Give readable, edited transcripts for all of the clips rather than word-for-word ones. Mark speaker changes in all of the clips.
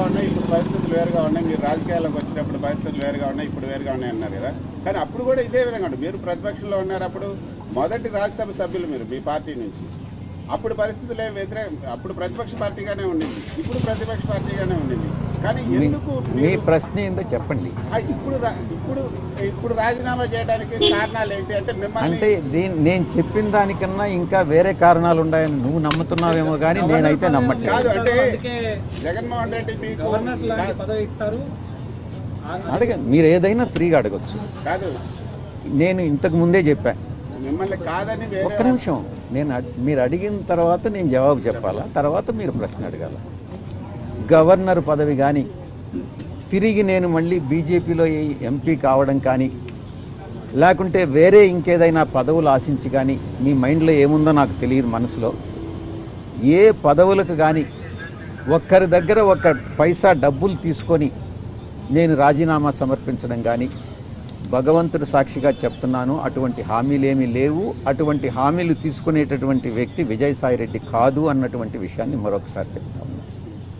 Speaker 1: ఉన్నాయి, ఇప్పుడు పరిస్థితులు వేరుగా ఉన్నాయి, మీరు రాజకీయాల్లోకి వచ్చినప్పుడు పరిస్థితులు వేరుగా ఉన్నాయి, ఇప్పుడు వేరుగా ఉన్నాయి అన్నారు కదా. కానీ అప్పుడు కూడా ఇదే విధంగా ఉంటుంది. మీరు ప్రతిపక్షంలో ఉన్నారు, అప్పుడు మొదటి రాజ్యసభ సభ్యులు మీరు మీ పార్టీ నుంచి. అప్పుడు పరిస్థితులు ఏం వ్యతిరేకం, అప్పుడు ప్రతిపక్ష పార్టీగానే ఉండింది, ఇప్పుడు ప్రతిపక్ష పార్టీగానే ఉండింది. కానీ ఎందుకు
Speaker 2: మీ ప్రశ్న ఏందో చెప్పండి.
Speaker 1: ఇప్పుడు రాజీనామా చేయడానికి కారణాలు ఏంటి అంటే
Speaker 2: అంటే నేను చెప్పిన దానికన్నా ఇంకా వేరే కారణాలు ఉన్నాయని నువ్వు నమ్ముతున్నావేమో కానీ నేనైతే నమ్మట్లేదు.
Speaker 1: అంటే జగన్మోహన్ రెడ్డి మీకు
Speaker 2: అడగండి, మీరు ఏదైనా ఫ్రీగా అడగచ్చు.
Speaker 1: కాదు,
Speaker 2: నేను ఇంతకు ముందే చెప్పా.
Speaker 1: మిమ్మల్ని కాదని
Speaker 2: ఒక్క నిమిషం, మీరు అడిగిన తర్వాత నేను జవాబు చెప్పాలా, తర్వాత మీరు ప్రశ్న అడగాల. గవర్నర్ పదవి కానీ, తిరిగి నేను మళ్ళీ బీజేపీలో ఎంపీ కావడం కానీ, లేకుంటే వేరే ఇంకేదైనా పదవులు ఆశించి కానీ, మీ మైండ్లో ఏముందో నాకు తెలియదు. మనసులో ఏ పదవులకు కానీ ఒక్కరి దగ్గర ఒక్క పైసా డబ్బులు తీసుకొని నేను రాజీనామా సమర్పించడం కానీ, భగవంతుడు సాక్షిగా చెప్తున్నాను, అటువంటి హామీలేమీ లేవు. అటువంటి హామీలు తీసుకునేటటువంటి వ్యక్తి విజయసాయిరెడ్డి కాదు అన్నటువంటి విషయాన్ని మరొకసారి చెప్తాను.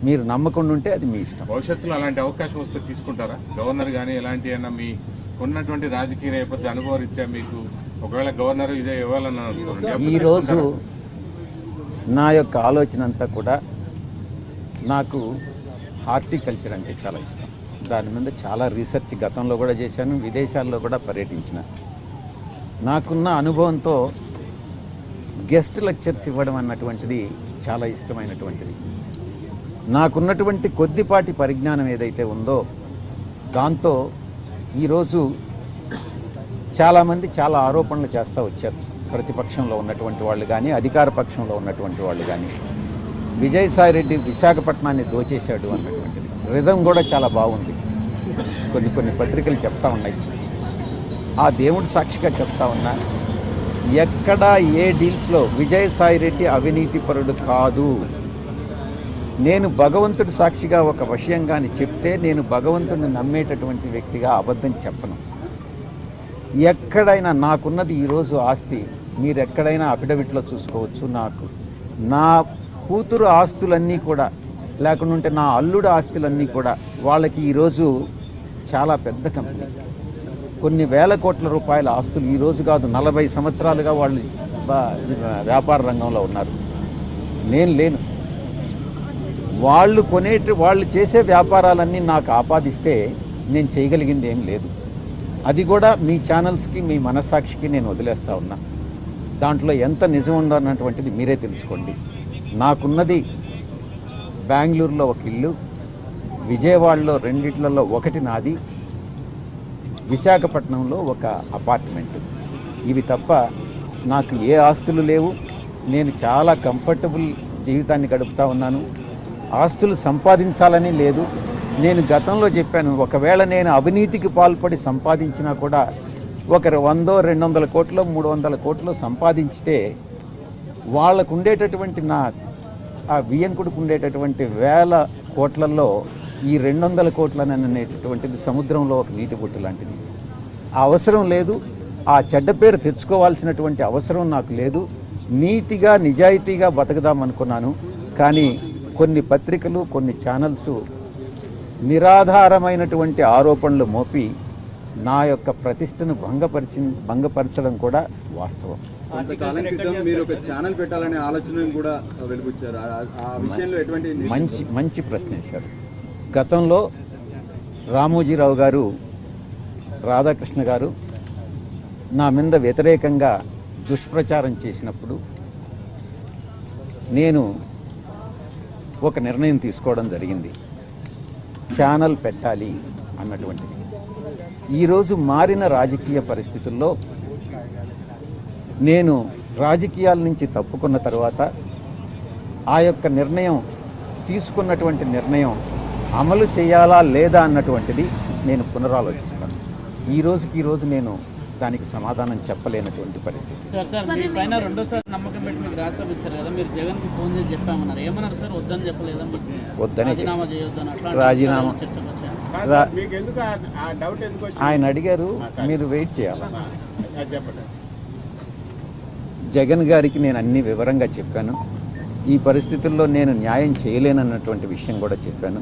Speaker 2: మీరు నమ్మకుండా ఉంటే అది మీ ఇష్టం.
Speaker 3: భవిష్యత్తులో అలాంటి అవకాశం వస్తే తీసుకుంటారా? గవర్నర్ కానీ ఎలాంటి అయినా మీ ఉన్నటువంటి రాజకీయ నేపథ్య అనుభవ రీత్యా మీకు ఒకవేళ గవర్నర్ ఇదే ఇవ్వాలన్నా
Speaker 2: ఈరోజు నా యొక్క ఆలోచన అంతా కూడా, నాకు హార్టికల్చర్ అంటే చాలా ఇష్టం. దాని మీద చాలా రీసెర్చ్ గతంలో కూడా చేశాను, విదేశాల్లో కూడా పర్యటించిన. నాకున్న అనుభవంతో గెస్ట్ లెక్చర్స్ ఇవ్వడం అన్నటువంటిది చాలా ఇష్టమైనటువంటిది. నాకున్నటువంటి కొద్దిపాటి పరిజ్ఞానం ఏదైతే ఉందో దాంతో ఈరోజు చాలామంది చాలా ఆరోపణలు చేస్తూ వచ్చారు. ప్రతిపక్షంలో ఉన్నటువంటి వాళ్ళు కానీ, అధికార పక్షంలో ఉన్నటువంటి వాళ్ళు కానీ, విజయసాయిరెడ్డి విశాఖపట్నాన్ని దోచేశాడు అన్నటువంటిది. రిధం కూడా చాలా బాగుంది. కొన్ని పత్రికలు చెప్తా ఉన్నాయి. ఆ దేవుడి సాక్షిగా చెప్తా ఉన్నా, ఎక్కడా ఏ డీల్స్లో విజయసాయిరెడ్డి అవినీతిపరుడు కాదు. నేను భగవంతుడి సాక్షిగా ఒక విషయం కానీ చెప్తే నేను భగవంతుడిని నమ్మేటటువంటి వ్యక్తిగా అబద్ధం చెప్పను. ఎక్కడైనా నాకున్నది ఈరోజు ఆస్తి మీరు ఎక్కడైనా అఫిడవిట్లో చూసుకోవచ్చు. నా కూతురు ఆస్తులన్నీ కూడా, లేకుంటే నా అల్లుడు ఆస్తులన్నీ కూడా వాళ్ళకి ఈరోజు చాలా పెద్ద కంపెనీ, కొన్ని వేల కోట్ల రూపాయల ఆస్తులు ఈరోజు కాదు 40 సంవత్సరాలుగా వాళ్ళు వ్యాపార రంగంలో ఉన్నారు. నేను లేను. వాళ్ళు చేసే వ్యాపారాలన్నీ నాకు ఆపాదిస్తే నేను చేయగలిగింది ఏం లేదు. అది కూడా మీ ఛానల్స్కి, మీ మనస్సాక్షికి నేను వదిలేస్తా ఉన్నా. దాంట్లో ఎంత నిజం ఉందన్నటువంటిది మీరే తెలుసుకోండి. నాకున్నది బెంగళూరులో ఒక ఇల్లు, విజయవాడలో 2 ఒకటి నాది, విశాఖపట్నంలో ఒక అపార్ట్మెంట్. ఇవి తప్ప నాకు ఏ ఆస్తులు లేవు. నేను చాలా కంఫర్టబుల్ జీవితాన్ని గడుపుతా ఉన్నాను. ఆస్తులు సంపాదించాలని లేదు. నేను గతంలో చెప్పాను, ఒకవేళ నేను అవినీతికి పాల్పడి సంపాదించినా కూడా ఒకరు 100, 200 కోట్లు, 300 కోట్లు సంపాదించితే వాళ్ళకు ఉండేటటువంటి ఆ వియ్యంకుడికి ఉండేటటువంటి వేల కోట్లలో ఈ 200 కోట్లనేటటువంటిది సముద్రంలో ఒక నీటి బొట్టు లాంటిది. ఆ అవసరం లేదు. ఆ చెడ్డ పేరు తెచ్చుకోవాల్సినటువంటి అవసరం నాకు లేదు. నీతిగా నిజాయితీగా బతకదామనుకున్నాను. కానీ కొన్ని పత్రికలు, కొన్ని ఛానల్స్ నిరాధారమైనటువంటి ఆరోపణలు మోపి నా యొక్క ప్రతిష్టను భంగపరచడం కూడా వాస్తవం.
Speaker 4: కొంతకాలం క్రితం మీరు ఒక ఛానల్ పెట్టాలనే ఆలోచన కూడా వెలుగుచ్చారు. ఆ విషయంలో ఎటువంటి
Speaker 2: మంచి ప్రశ్న వేశారు. గతంలో రామోజీరావు గారు, రాధాకృష్ణ గారు నా మీద వ్యతిరేకంగా దుష్ప్రచారం చేసినప్పుడు నేను ఒక నిర్ణయం తీసుకోవడం జరిగింది, ఛానల్ పెట్టాలి అన్నటువంటిది. ఈరోజు మారిన రాజకీయ పరిస్థితుల్లో నేను రాజకీయాల నుంచి తప్పుకున్న తర్వాత ఆ యొక్క నిర్ణయం, తీసుకున్నటువంటి నిర్ణయం అమలు చేయాలా లేదా అన్నటువంటిది నేను పునరాలోచిస్తాను. ఈరోజు నేను దానికి సమాధానం చెప్పలేనటువంటి పరిస్థితి.
Speaker 5: సార్ మీ పైన రెండోసారి నమ్మకం పెట్టి మీకు రాష్ట్రం ఇచ్చారు కదా, మీరు జగన్కి ఫోన్ చేసి చెప్పామన్నారు, ఏమన్నారు సార్? వద్దని చెప్పలేదా?
Speaker 2: వద్దని
Speaker 5: రాజీనామా
Speaker 2: ఆయన అడిగారు, మీరు వెయిట్ చేయాలి. జగన్ గారికి నేను అన్ని వివరంగా చెప్పాను. ఈ పరిస్థితుల్లో నేను న్యాయం చేయలేనన్నటువంటి విషయం కూడా చెప్పాను.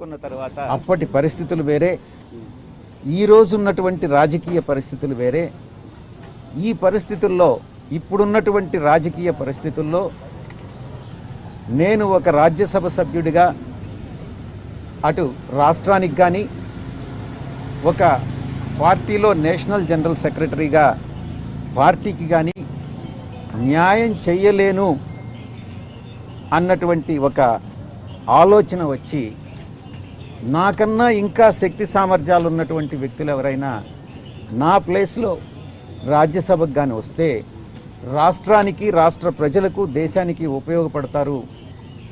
Speaker 2: ఎన్నుకున్న తర్వాత అప్పటి పరిస్థితులు వేరే, ఈ రోజు ఉన్నటువంటి రాజకీయ పరిస్థితులు వేరే. ఈ పరిస్థితుల్లో, ఇప్పుడున్నటువంటి రాజకీయ పరిస్థితుల్లో నేను ఒక రాజ్యసభ సభ్యుడిగా అటు రాష్ట్రానికి కానీ, ఒక పార్టీలో నేషనల్ జనరల్ సెక్రటరీగా పార్టీకి కానీ న్యాయం చెయ్యలేను అన్నటువంటి ఒక ఆలోచన వచ్చి, నాకన్నా ఇంకా శక్తి సామర్థ్యాలు ఉన్నటువంటి వ్యక్తులు ఎవరైనా నా ప్లేస్లో రాజ్యసభకు కానీ వస్తే రాష్ట్రానికి, రాష్ట్ర ప్రజలకు, దేశానికి ఉపయోగపడతారు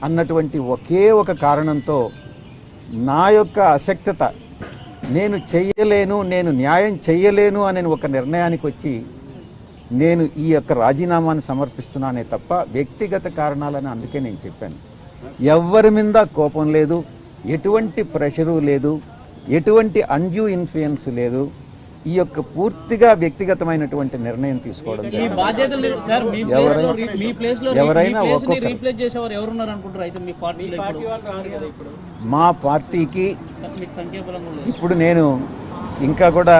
Speaker 2: అన్నటువంటి ఒకే ఒక కారణంతో నా యొక్క అశక్తత, నేను చెయ్యలేను, నేను న్యాయం చెయ్యలేను అనే ఒక నిర్ణయానికి వచ్చి నేను ఈ యొక్క రాజీనామాను సమర్పిస్తున్నానే తప్ప వ్యక్తిగత కారణాలని అందుకే నేను చెప్పాను. ఎవ్వరి మీద కోపం లేదు, ఎటువంటి ప్రెషరు లేదు, ఎటువంటి అన్డ్యూ ఇన్ఫ్లుయెన్స్ లేదు. ఈ యొక్క పూర్తిగా వ్యక్తిగతమైనటువంటి నిర్ణయం తీసుకోవడం
Speaker 5: ఈ బాధ్యతలు సార్ మీ ప్లేస్ లో
Speaker 2: ఎవరైనా
Speaker 5: రీప్లేస్ చేసేవారు ఎవరున్నారు అనుకుంటారు? అయితే మీ పార్టీలో ఇప్పుడు
Speaker 2: మా పార్టీకి
Speaker 5: మీకు సంఖ్యాబలం కూడా లేదు.
Speaker 2: ఇప్పుడు నేను ఇంకా కూడా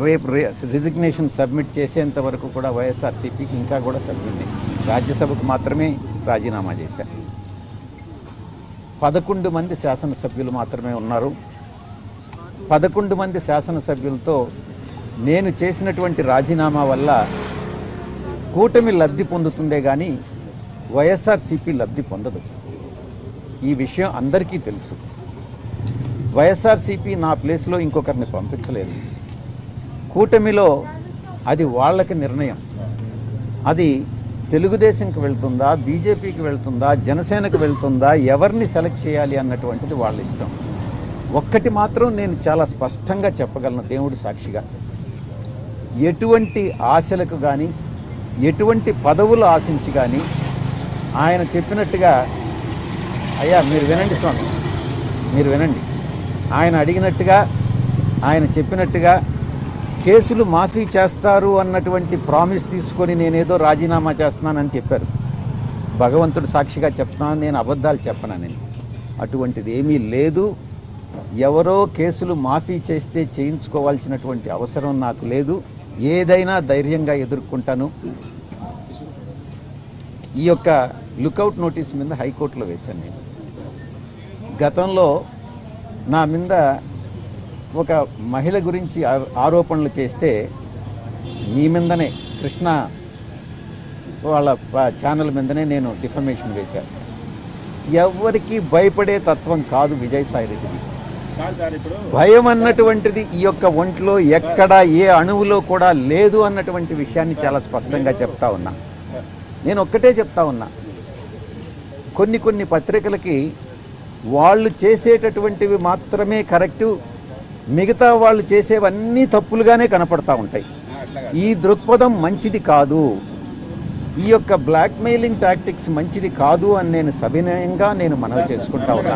Speaker 2: రేపు రిజిగ్నేషన్ సబ్మిట్ చేసేంత వరకు కూడా వైఎస్ఆర్సీపీకి ఇంకా కూడా సభ్యుడిని, రాజ్యసభకు మాత్రమే రాజీనామా చేశాను. 11 మంది శాసనసభ్యులు మాత్రమే ఉన్నారు. 11 మంది శాసనసభ్యులతో నేను చేసినటువంటి రాజీనామా వల్ల కూటమి లబ్ధి పొందుతుందే కానీ వైఎస్ఆర్సీపీ లబ్ధి పొందదు. ఈ విషయం అందరికీ తెలుసు. వైఎస్ఆర్సీపీ నా ప్లేస్లో ఇంకొకరిని పంపించలేదు. కూటమిలో అది వాళ్ళకి నిర్ణయం. అది తెలుగుదేశంకి వెళ్తుందా, బీజేపీకి వెళ్తుందా, జనసేనకు వెళ్తుందా, ఎవరిని సెలెక్ట్ చేయాలి అన్నటువంటిది వాళ్ళ ఇష్టం. ఒక్కటి మాత్రం నేను చాలా స్పష్టంగా చెప్పగలను దేవుడి సాక్షిగా, ఎటువంటి ఆశలకు కానీ, ఎటువంటి పదవులు ఆశించి కానీ, ఆయన చెప్పినట్టుగా, అయ్యా మీరు వినండి స్వామి, మీరు వినండి, ఆయన అడిగినట్టుగా, ఆయన చెప్పినట్టుగా కేసులు మాఫీ చేస్తారు అన్నటువంటి ప్రామిస్ తీసుకొని నేనేదో రాజీనామా చేస్తున్నానని చెప్పారు. భగవంతుడు సాక్షిగా చెప్తున్నాను, నేను అబద్ధాలు చెప్పనని. అటువంటిది ఏమీ లేదు. ఎవరో కేసులు మాఫీ చేస్తే చేయించుకోవాల్సినటువంటి అవసరం నాకు లేదు. ఏదైనా ధైర్యంగా ఎదుర్కొంటాను. ఈ యొక్క లుకౌట్ నోటీస్ మీద హైకోర్టులో వేశాను నేను. గతంలో నా మీద ఒక మహిళ గురించి ఆరోపణలు చేస్తే మీ మీదనే, కృష్ణ వాళ్ళ ఛానల్ మీదనే నేను డిఫమేషన్ వేశాను. ఎవరికి భయపడే తత్వం కాదు విజయసాయి రెడ్డిది. భయం అన్నటువంటిది ఈ యొక్క ఒంట్లో ఎక్కడ ఏ అణువులో కూడా లేదు అన్నటువంటి విషయాన్ని చాలా స్పష్టంగా చెప్తా ఉన్నా. నేను ఒక్కటే చెప్తా ఉన్నా, కొన్ని పత్రికలకి వాళ్ళు చేసేటటువంటివి మాత్రమే కరెక్టు, మిగతా వాళ్ళు చేసేవన్నీ తప్పులుగానే కనపడతా ఉంటాయి. ఈ దృక్పథం మంచిది కాదు. ఈ యొక్క బ్లాక్మెయిలింగ్ టాక్టిక్స్ మంచిది కాదు అని నేను సవినయంగా మనవి చేసుకుంటా ఉన్నా.